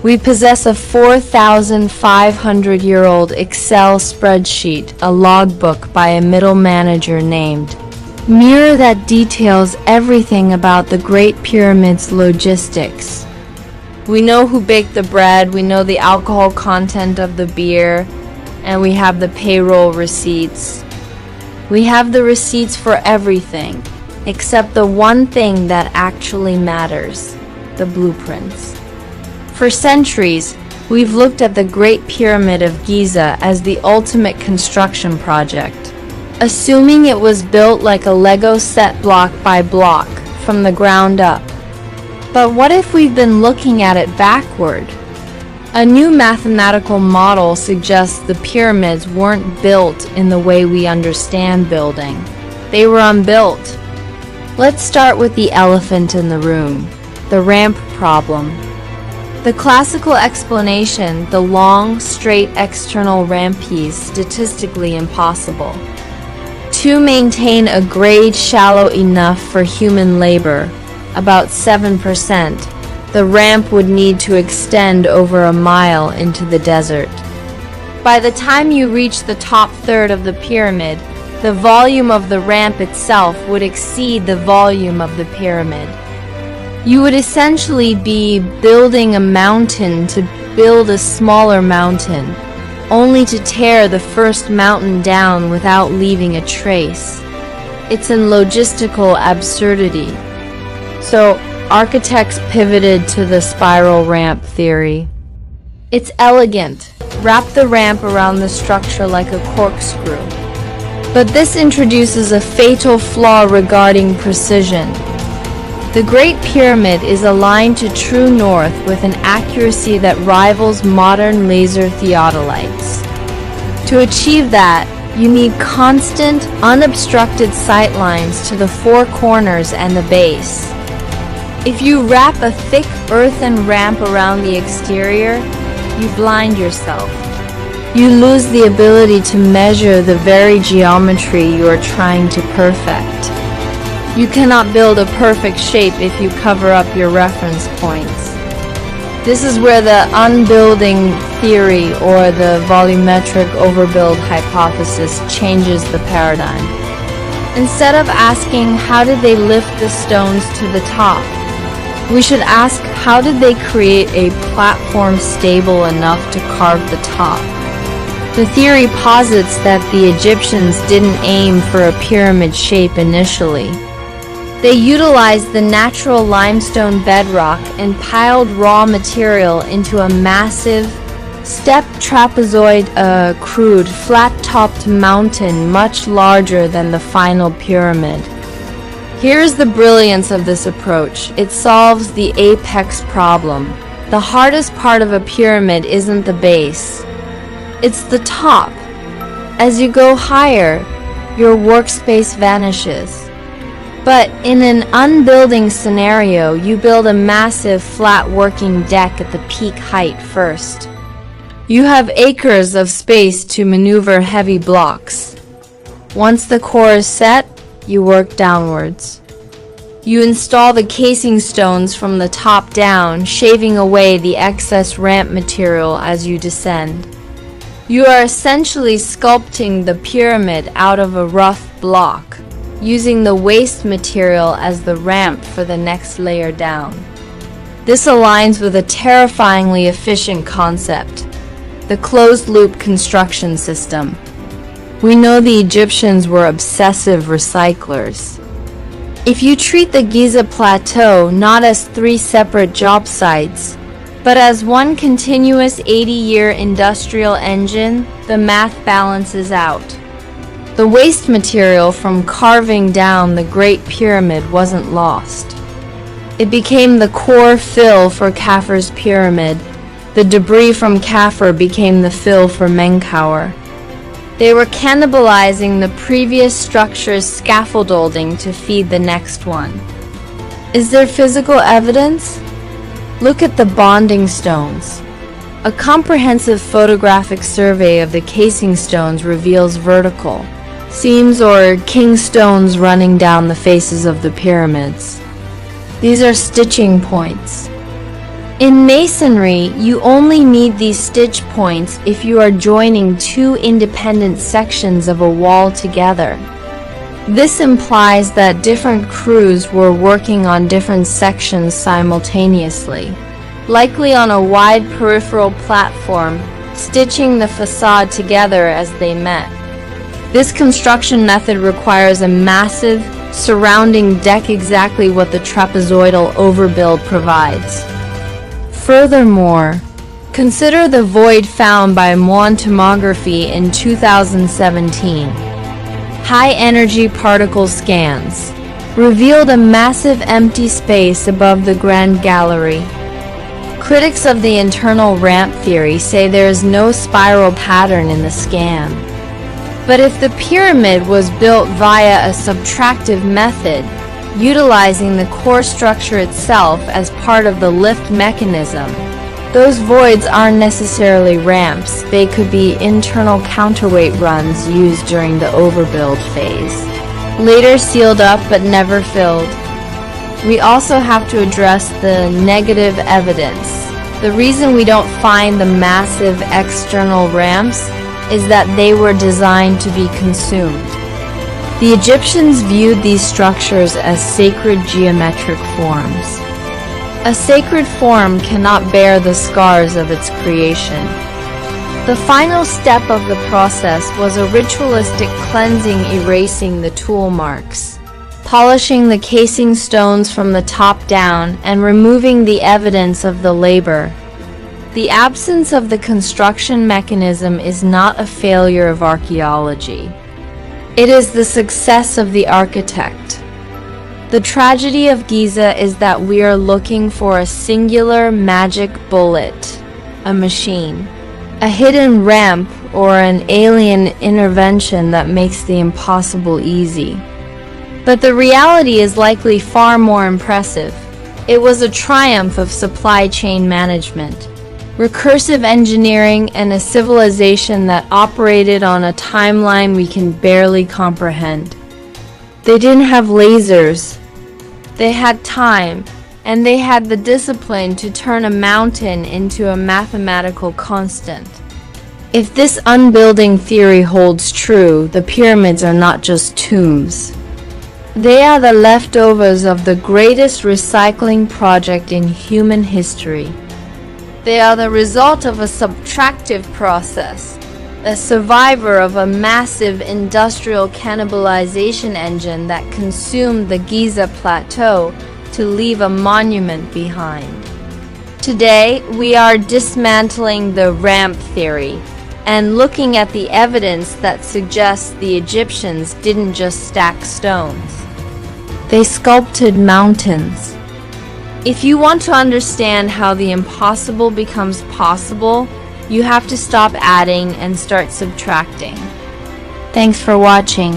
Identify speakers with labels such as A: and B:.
A: We possess a 4,500-year-old Excel spreadsheet, a logbook by a middle manager named Mirror that details everything about the Great Pyramid's logistics. We know who baked the bread, we know the alcohol content of the beer, and we have the payroll receipts. We have the receipts for everything, except the one thing that actually matters, the blueprints. For centuries, we've looked at the Great Pyramid of Giza as the ultimate construction project, assuming it was built like a Lego set block by block, from the ground up. But what if we've been looking at it backward? A new mathematical model suggests the pyramids weren't built in the way we understand building. They were unbuilt. Let's start with the elephant in the room, the ramp problem. The classical explanation, the long, straight external ramp piece, statistically impossible. To maintain a grade shallow enough for human labor, about 7%, the ramp would need to extend over a mile into the desert. By the time you reach the top third of the pyramid, the volume of the ramp itself would exceed the volume of the pyramid. You would essentially be building a mountain to build a smaller mountain, only to tear the first mountain down without leaving a trace. It's a logistical absurdity. So, architects pivoted to the spiral ramp theory. It's elegant. Wrap the ramp around the structure like a corkscrew. But this introduces a fatal flaw regarding precision. The Great Pyramid is aligned to true north with an accuracy that rivals modern laser theodolites. To achieve that, you need constant, unobstructed sightlines to the four corners and the base. If you wrap a thick earthen ramp around the exterior, you blind yourself. You lose the ability to measure the very geometry you are trying to perfect. You cannot build a perfect shape if you cover up your reference points. This is where the unbuilding theory or the volumetric overbuild hypothesis changes the paradigm. Instead of asking how did they lift the stones to the top, we should ask how did they create a platform stable enough to carve the top. The theory posits that the Egyptians didn't aim for a pyramid shape initially. They utilized the natural limestone bedrock and piled raw material into a massive, stepped trapezoid crude, flat-topped mountain much larger than the final pyramid. Here's the brilliance of this approach. It solves the apex problem. The hardest part of a pyramid isn't the base. It's the top. As you go higher, your workspace vanishes. But in an unbuilding scenario, you build a massive flat working deck at the peak height first. You have acres of space to maneuver heavy blocks. Once the core is set, you work downwards. You install the casing stones from the top down, shaving away the excess ramp material as you descend. You are essentially sculpting the pyramid out of a rough block, using the waste material as the ramp for the next layer down. This aligns with a terrifyingly efficient concept, the closed-loop construction system. We know the Egyptians were obsessive recyclers. If you treat the Giza Plateau not as three separate job sites, but as one continuous 80-year industrial engine, the math balances out. The waste material from carving down the Great Pyramid wasn't lost. It became the core fill for Khafar's pyramid. The debris from Khafar became the fill for Menkaure. They were cannibalizing the previous structure's scaffolding to feed the next one. Is there physical evidence? Look at the bonding stones. A comprehensive photographic survey of the casing stones reveals vertical seams or king stones running down the faces of the pyramids. These are stitching points. In masonry, you only need these stitch points if you are joining two independent sections of a wall together. This implies that different crews were working on different sections simultaneously, likely on a wide peripheral platform, stitching the facade together as they met. This construction method requires a massive, surrounding deck, exactly what the trapezoidal overbuild provides. Furthermore, consider the void found by Muon tomography in 2017. High-energy particle scans revealed a massive empty space above the Grand Gallery. Critics of the internal ramp theory say there is no spiral pattern in the scan. But if the pyramid was built via a subtractive method, utilizing the core structure itself as part of the lift mechanism, those voids aren't necessarily ramps. They could be internal counterweight runs used during the overbuild phase, later sealed up but never filled. We also have to address the negative evidence. The reason we don't find the massive external ramps is that they were designed to be consumed. The Egyptians viewed these structures as sacred geometric forms. A sacred form cannot bear the scars of its creation. The final step of the process was a ritualistic cleansing, erasing the tool marks, polishing the casing stones from the top down, and removing the evidence of the labor. The absence of the construction mechanism is not a failure of archaeology. It is the success of the architect. The tragedy of Giza is that we are looking for a singular magic bullet, a machine, a hidden ramp, or an alien intervention that makes the impossible easy. But the reality is likely far more impressive. It was a triumph of supply chain management, recursive engineering, and a civilization that operated on a timeline we can barely comprehend. They didn't have lasers. They had time, and they had the discipline to turn a mountain into a mathematical constant. If this unbuilding theory holds true, the pyramids are not just tombs. They are the leftovers of the greatest recycling project in human history. They are the result of a subtractive process, a survivor of a massive industrial cannibalization engine that consumed the Giza Plateau to leave a monument behind. Today, we are dismantling the ramp theory and looking at the evidence that suggests the Egyptians didn't just stack stones. They sculpted mountains. If you want to understand how the impossible becomes possible, you have to stop adding and start subtracting. Thanks for watching.